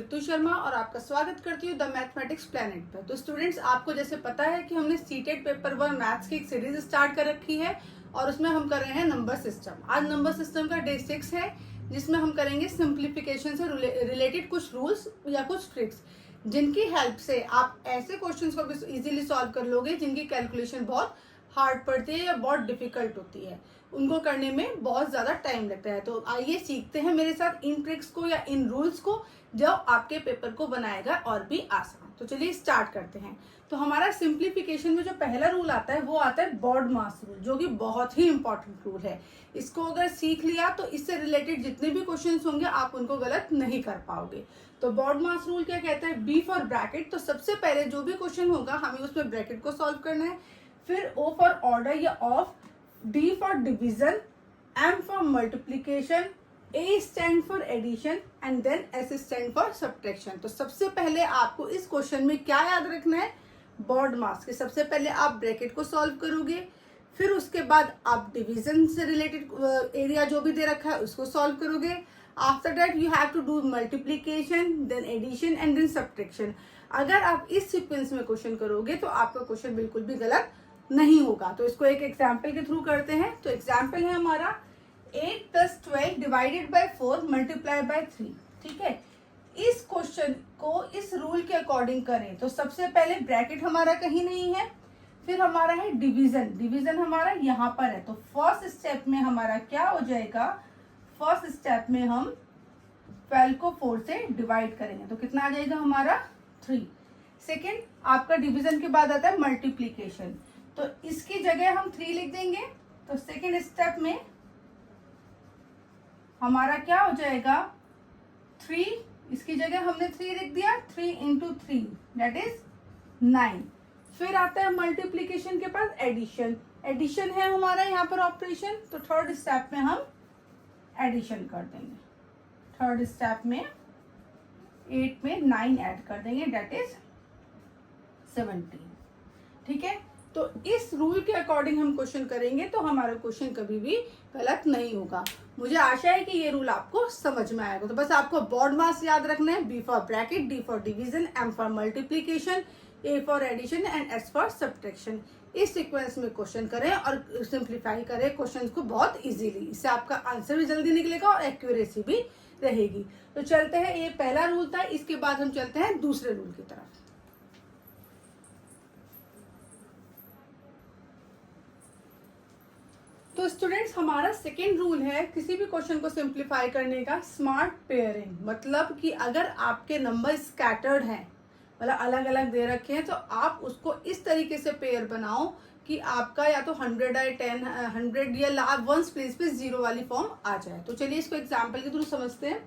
रितु शर्मा और आपका स्वागत करती हूँ द मैथमेटिक्स प्लेनेट पर। तो स्टूडेंट्स, आपको जैसे पता है कि हमने सीटेट पेपर 1 मैथ्स की एक सीरीज स्टार्ट कर रखी है और उसमें हम कर रहे हैं नंबर सिस्टम। आज नंबर सिस्टम का डे 6 है, जिसमें हम करेंगे सिंप्लीफिकेशन से रिलेटेड कुछ रूल्स या कुछ ट्रिक्स, जिनकी हेल्प से आप ऐसे क्वेश्चंस को भी इजीली सॉल्व कर लोगे जिनकी कैलकुलेशन बहुत हार्ड पड़ती है या बहुत डिफिकल्ट होती है, उनको करने में बहुत ज्यादा टाइम लगता है। तो आइए सीखते हैं मेरे साथ इन ट्रिक्स को या इन रूल्स को, जो आपके पेपर को बनाएगा और भी आसान। तो चलिए स्टार्ट करते हैं। तो हमारा सिंप्लीफिकेशन में जो पहला रूल आता है वो आता है बॉड मास रूल, जो कि बहुत ही इंपॉर्टेंट रूल है। इसको अगर सीख लिया तो इससे रिलेटेड जितने भी क्वेश्चंस होंगे आप उनको गलत नहीं कर पाओगे। तो बॉड मास रूल क्या कहता है? B for bracket. तो सबसे पहले जो भी क्वेश्चन होगा हमें उसमें ब्रैकेट को सॉल्व करना है, फिर ओ फॉर ऑर्डर या of, D for division, M for multiplication, A stand for addition and then S stand for subtraction। तो सबसे पहले आपको इस क्वेश्चन में क्या याद रखना है? बॉड मास के सबसे पहले आप ब्रैकेट को सॉल्व करोगे, फिर उसके बाद आप डिवीजन से रिलेटेड एरिया जो भी दे रखा है उसको सॉल्व करोगे। After that you have to do multiplication, then addition and then subtraction. अगर आप इस सीक्वेंस में क्वेश्चन करोगे तो आपका क्वेश्चन बिल्कुल भी गलत नहीं होगा। तो इसको एक एग्जाम्पल के थ्रू करते हैं। तो एग्जाम्पल है हमारा 8 + 12 डिवाइडेड बाय 4 मल्टीप्लाई बाय 3। ठीक है, इस क्वेश्चन को इस रूल के अकॉर्डिंग करें तो सबसे पहले ब्रैकेट हमारा कहीं नहीं है, फिर हमारा है डिवीजन। डिवीजन हमारा यहाँ पर है। तो फर्स्ट स्टेप में हमारा क्या हो जाएगा? फर्स्ट स्टेप में हम 12 को 4 से डिवाइड करेंगे तो कितना आ जाएगा हमारा? 3। सेकेंड, आपका डिवीजन के बाद आता है मल्टीप्लीकेशन, तो इसकी जगह हम 3 लिख देंगे। तो सेकेंड स्टेप में हमारा क्या हो जाएगा? 3, इसकी जगह हमने 3 लिख दिया। 3 × 3 दैट इज 9। फिर आता है मल्टीप्लीकेशन के पास एडिशन। एडिशन है हमारा यहाँ पर ऑपरेशन, तो थर्ड स्टेप में हम एडिशन कर देंगे। थर्ड स्टेप में 8 में 9 ऐड कर देंगे दैट इज 17। ठीक है, तो इस रूल के अकॉर्डिंग हम क्वेश्चन करेंगे तो हमारा क्वेश्चन कभी भी गलत नहीं होगा। मुझे आशा है कि ये रूल आपको समझ में आएगा। तो बस आपको बॉड मास याद रखना है, B for bracket, D for division, M for multiplication, A for addition and S for subtraction. इस सीक्वेंस में क्वेश्चन करें और सिंप्लीफाई करें क्वेश्चन को बहुत इजीली। इससे आपका आंसर भी जल्दी निकलेगा और एक्यूरेसी भी रहेगी। तो चलते हैं, ये पहला रूल था। इसके बाद हम चलते हैं दूसरे रूल की तरफ। तो स्टूडेंट्स, हमारा सेकेंड रूल है किसी भी क्वेश्चन को सिंप्लीफाई करने का स्मार्ट पेयरिंग। मतलब कि अगर आपके नंबर स्कैटर्ड हैं, मतलब अलग अलग दे रखे हैं, तो आप उसको इस तरीके से पेयर बनाओ कि आपका या तो 100 है, 10 100 या वंस प्लेस पे 0 वाली फॉर्म आ जाए। तो चलिए इसको एग्जाम्पल के थ्रू समझते हैं।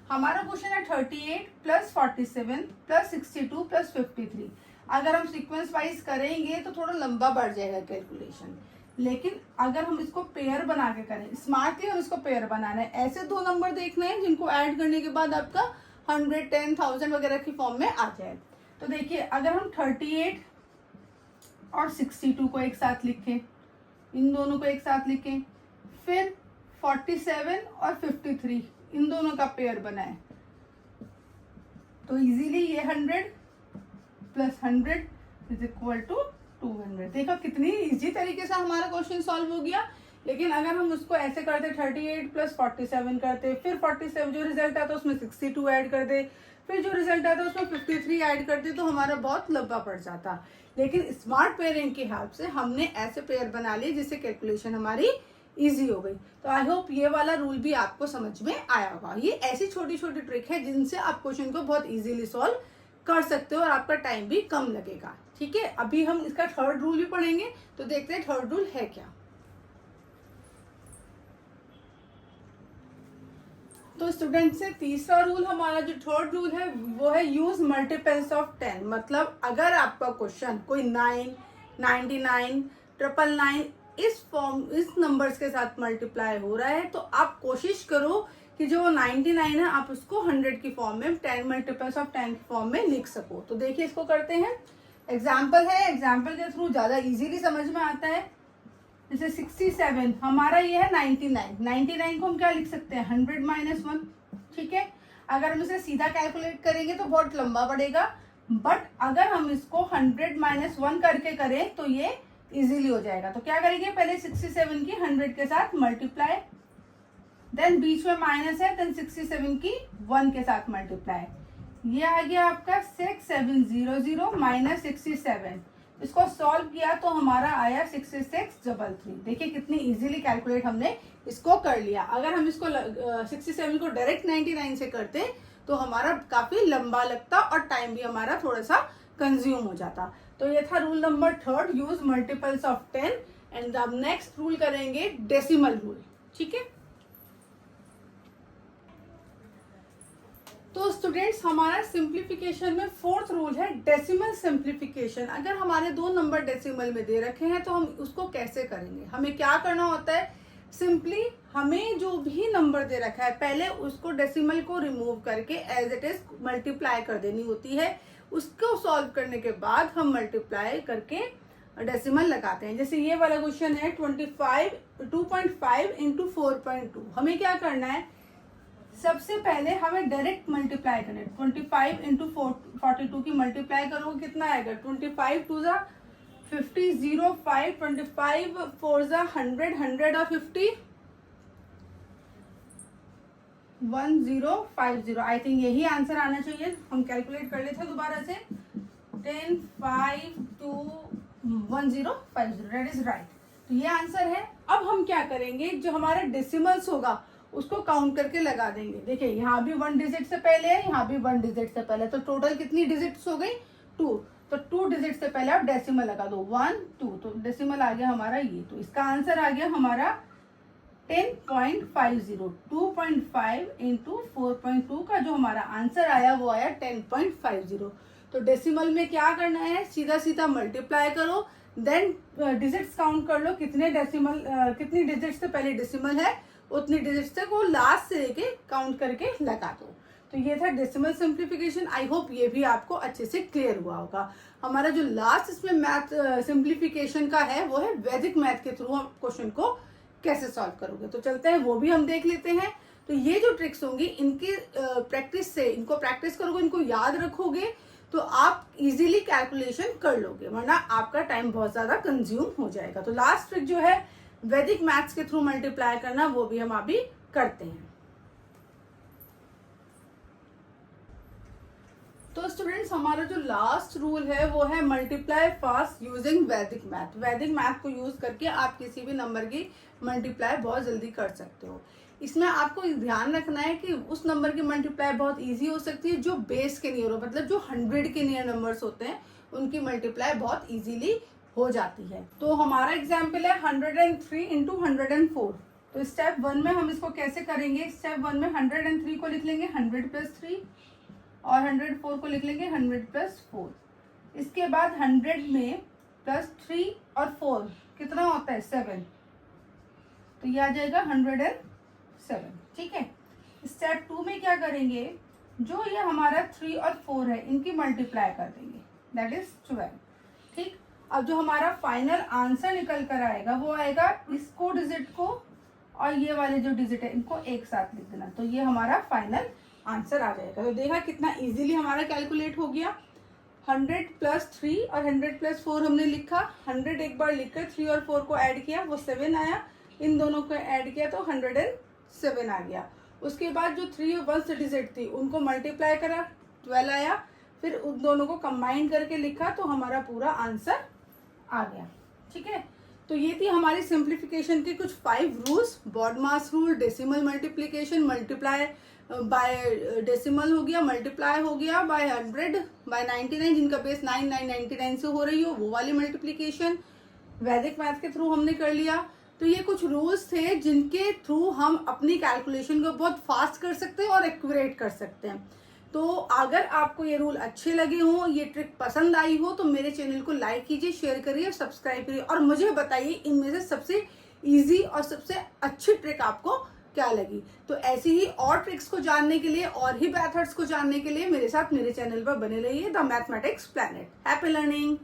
हमारा क्वेश्चन है 38 + 47 + 62 + 53। अगर हम सीक्वेंस वाइज करेंगे तो थोड़ा लंबा बढ़ जाएगा कैलकुलेशन, लेकिन अगर हम इसको पेयर बना के करें, स्मार्टली हम इसको पेयर बनाना है। ऐसे दो नंबर देखने हैं जिनको ऐड करने के बाद आपका 100, 10, 1000 वगैरह की फॉर्म में आ जाए। तो देखिए, अगर हम 38 और 62 को एक साथ लिखें, इन दोनों को एक साथ लिखें, फिर 47 और 53 इन दोनों का पेयर बनाए, तो इजीली ये 100 + 100 = 200। देखो कितनी इजी तरीके से हमारा क्वेश्चन सॉल्व हो गया। लेकिन अगर हम उसको ऐसे करते 38 + 47 करते, फिर 47 जो रिजल्ट आता है उसमें 62 ऐड कर दे, फिर जो रिजल्ट आता है उसमें 53 ऐड कर दे, तो हमारा बहुत लंबा पड़ जाता। लेकिन स्मार्ट पेयरिंग की हेल्प से हमने ऐसे पेयर बना लिए जिससे कैलकुलेशन हमारी इजी हो गई। तो आई होप ये वाला रूल भी आपको समझ में आया होगा। ये ऐसी छोटी छोटी ट्रिक है जिनसे आप क्वेश्चन को बहुत इजीली सॉल्व कर सकते हो और आपका टाइम भी कम लगेगा। ठीक है, अभी हम इसका थर्ड रूल भी पढ़ेंगे, तो देखते हैं थर्ड रूल है क्या। तो स्टूडेंट से तीसरा रूल, हमारा जो थर्ड रूल है वो है यूज मल्टीपल्स ऑफ 10। मतलब अगर आपका क्वेश्चन कोई 9, 99, 999 इस नंबर्स के साथ मल्टीप्लाई हो रहा है, तो आप कोशिश करो कि जो 99 है आप उसको 100 की फॉर्म में, 10 मल्टीपल्स ऑफ 10 की फॉर्म में लिख सको। तो देखिए इसको करते हैं। एग्जाम्पल है, एग्जाम्पल के थ्रू ज्यादा इजीली समझ में आता है। जैसे 67 हमारा ये है 99 को हम क्या लिख सकते हैं? 100 - 1। ठीक है, अगर हम इसे सीधा कैलकुलेट करेंगे तो बहुत लंबा पड़ेगा, बट अगर हम इसको 100 - 1 करके करें तो ये इजीली हो जाएगा। तो क्या करेंगे, पहले 67 की 100 के साथ मल्टीप्लाई, देन बीच में माइनस है, देन 67 की 1 के साथ मल्टीप्लाई। ये आ गया आपका 6700 माइनस 67। इसको सॉल्व किया तो हमारा आया 6633। देखिए कितनी इजीली कैलकुलेट हमने इसको कर लिया। अगर हम इसको 67 को डायरेक्ट 99 से करते तो हमारा काफी लंबा लगता और टाइम भी हमारा थोड़ा सा कंज्यूम हो जाता। तो ये था rule number 3, use multiples of 10। And अब नेक्स्ट रूल करेंगे डेसिमल रूल। ठीक है, तो स्टूडेंट्स हमारा सिंप्लीफिकेशन में 4th रूल है डेसिमल सिंप्लीफिकेशन। अगर हमारे 2 नंबर डेसिमल में दे रखे हैं तो हम उसको कैसे करेंगे, हमें क्या करना होता है, सिंपली हमें जो भी नंबर दे रखा है पहले उसको डेसिमल को रिमूव करके एज इट इज मल्टीप्लाई कर देनी होती है। उसको सॉल्व करने के बाद हम मल्टीप्लाई करके डेसिमल लगाते हैं। जैसे ये वाला क्वेश्चन है 2.5 इंटू 4.2। हमें क्या करना है, सबसे पहले हमें डायरेक्ट मल्टीप्लाई करना है। 25 इंटू 42 की मल्टीप्लाई करोगे कितना आएगा, 25 2 ज़ा 50, 0 5, 25 4 ज़ा 100, 100 और 50 1050। आई थिंक यही आंसर आना चाहिए। हम कैलकुलेट कर लेते हैं दोबारा से, 10 5 2 1050, दैट इज राइट। तो ये आंसर है। अब हम क्या करेंगे, जो हमारा डेसिमल्स होगा उसको काउंट करके लगा देंगे। देखिए यहाँ भी 1 डिजिट से पहले है, यहाँ भी 1 डिजिट से पहले, तो टोटल कितनी डिजिट्स हो गई, 2। तो 2 डिजिट से पहले आप डेसिमल लगा दो, 1 2, तो डेसिमल आ गया हमारा ये। तो इसका आंसर आ गया हमारा 10.50। 2.5 इंटू 4.2 का जो हमारा आंसर आया वो आया 10.50। तो डेसिमल में क्या करना है, सीधा सीधा मल्टीप्लाई करो, देन डिजिट्स काउंट कर लो, कितने डेसिमल कितनी डिजिट से पहले डेसिमल है उतनी डिजिट तक वो लास्ट से लेके काउंट करके लगा दो। तो ये था डेसिमल सिंप्लीफिकेशन। आई होप ये भी आपको अच्छे से क्लियर हुआ होगा। हमारा जो लास्ट इसमें मैथ सिंप्लीफिकेशन का है वो है वैदिक मैथ के थ्रू हम क्वेश्चन को कैसे सॉल्व करोगे। तो चलते हैं, वो भी हम देख लेते हैं। तो ये जो ट्रिक्स होंगी इनकी प्रैक्टिस से, इनको प्रैक्टिस करोगे, इनको याद रखोगे तो आप इजीली कैलकुलेशन कर लोगे, वरना आपका टाइम बहुत ज्यादा कंज्यूम हो जाएगा। तो लास्ट ट्रिक जो है वैदिक मैथ्स के थ्रू मल्टीप्लाई करना, वो भी हम अभी करते हैं। तो स्टूडेंट्स हमारा जो लास्ट रूल है वो है मल्टीप्लाई फास्ट यूजिंग वैदिक मैथ। वैदिक मैथ को यूज करके आप किसी भी नंबर की मल्टीप्लाई बहुत जल्दी कर सकते हो। इसमें आपको ध्यान रखना है कि उस नंबर की मल्टीप्लाई बहुत इजी हो सकती है जो बेस के नियर हो, मतलब जो 100 के नियर नंबर्स होते हैं उनकी मल्टीप्लाई बहुत इजीली हो जाती है। तो हमारा एग्जाम्पल है 103 इंटू 104। तो स्टेप 1 में हम इसको कैसे करेंगे, स्टेप 1 में 103 को लिख लेंगे 100 + 3 और 104 को लिख लेंगे 100 + 4। इसके बाद 100 में +3 और 4 कितना होता है, 7। तो ये आ जाएगा 107। ठीक है, स्टेप 2 में क्या करेंगे, जो ये हमारा 3 और 4 है इनकी मल्टीप्लाई कर देंगे, दैट इज 12। ठीक, अब जो हमारा फाइनल आंसर निकल कर आएगा वो आएगा इसको डिजिट को और ये वाले जो डिजिट है इनको एक साथ लिख देना, तो ये हमारा फाइनल आंसर आ जाएगा। तो देखा कितना इजीली हमारा कैलकुलेट हो गया। 100 + 3 और 100 + 4 हमने लिखा, 100 एक बार लिखकर 3 और 4 को ऐड किया, वो 7 आया, इन दोनों को ऐड किया तो 107 आ गया। उसके बाद जो 3 और 1 डिजिट थी उनको मल्टीप्लाई करा, 12 आया, फिर उन दोनों को कंबाइन करके लिखा तो हमारा पूरा आंसर आ गया। ठीक है, तो ये थी हमारी सिंप्लीफिकेशन के कुछ 5 rules. BODMAS rule, decimal multiplication, multiply by decimal हो गया, मल्टीप्लाई हो गया बाय 100 बाय 99 जिनका बेस 9999 से हो रही हो वो वाली मल्टीप्लिकेशन वैदिक मैथ के थ्रू हमने कर लिया। तो ये कुछ रूल्स थे जिनके थ्रू हम अपनी कैलकुलेशन को बहुत फास्ट कर सकते हैं और एक्यूरेट कर सकते हैं। तो अगर आपको ये रूल अच्छे लगे हों, ये ट्रिक पसंद आई हो तो मेरे चैनल को लाइक कीजिए, शेयर करिए, सब्सक्राइब करिए और मुझे बताइए इनमें से सबसे इजी और सबसे अच्छी ट्रिक आपको क्या लगी। तो ऐसी ही और ट्रिक्स को जानने के लिए और ही मेथड्स को जानने के लिए मेरे साथ मेरे चैनल पर बने रहिए, the mathematics planet. Happy learning.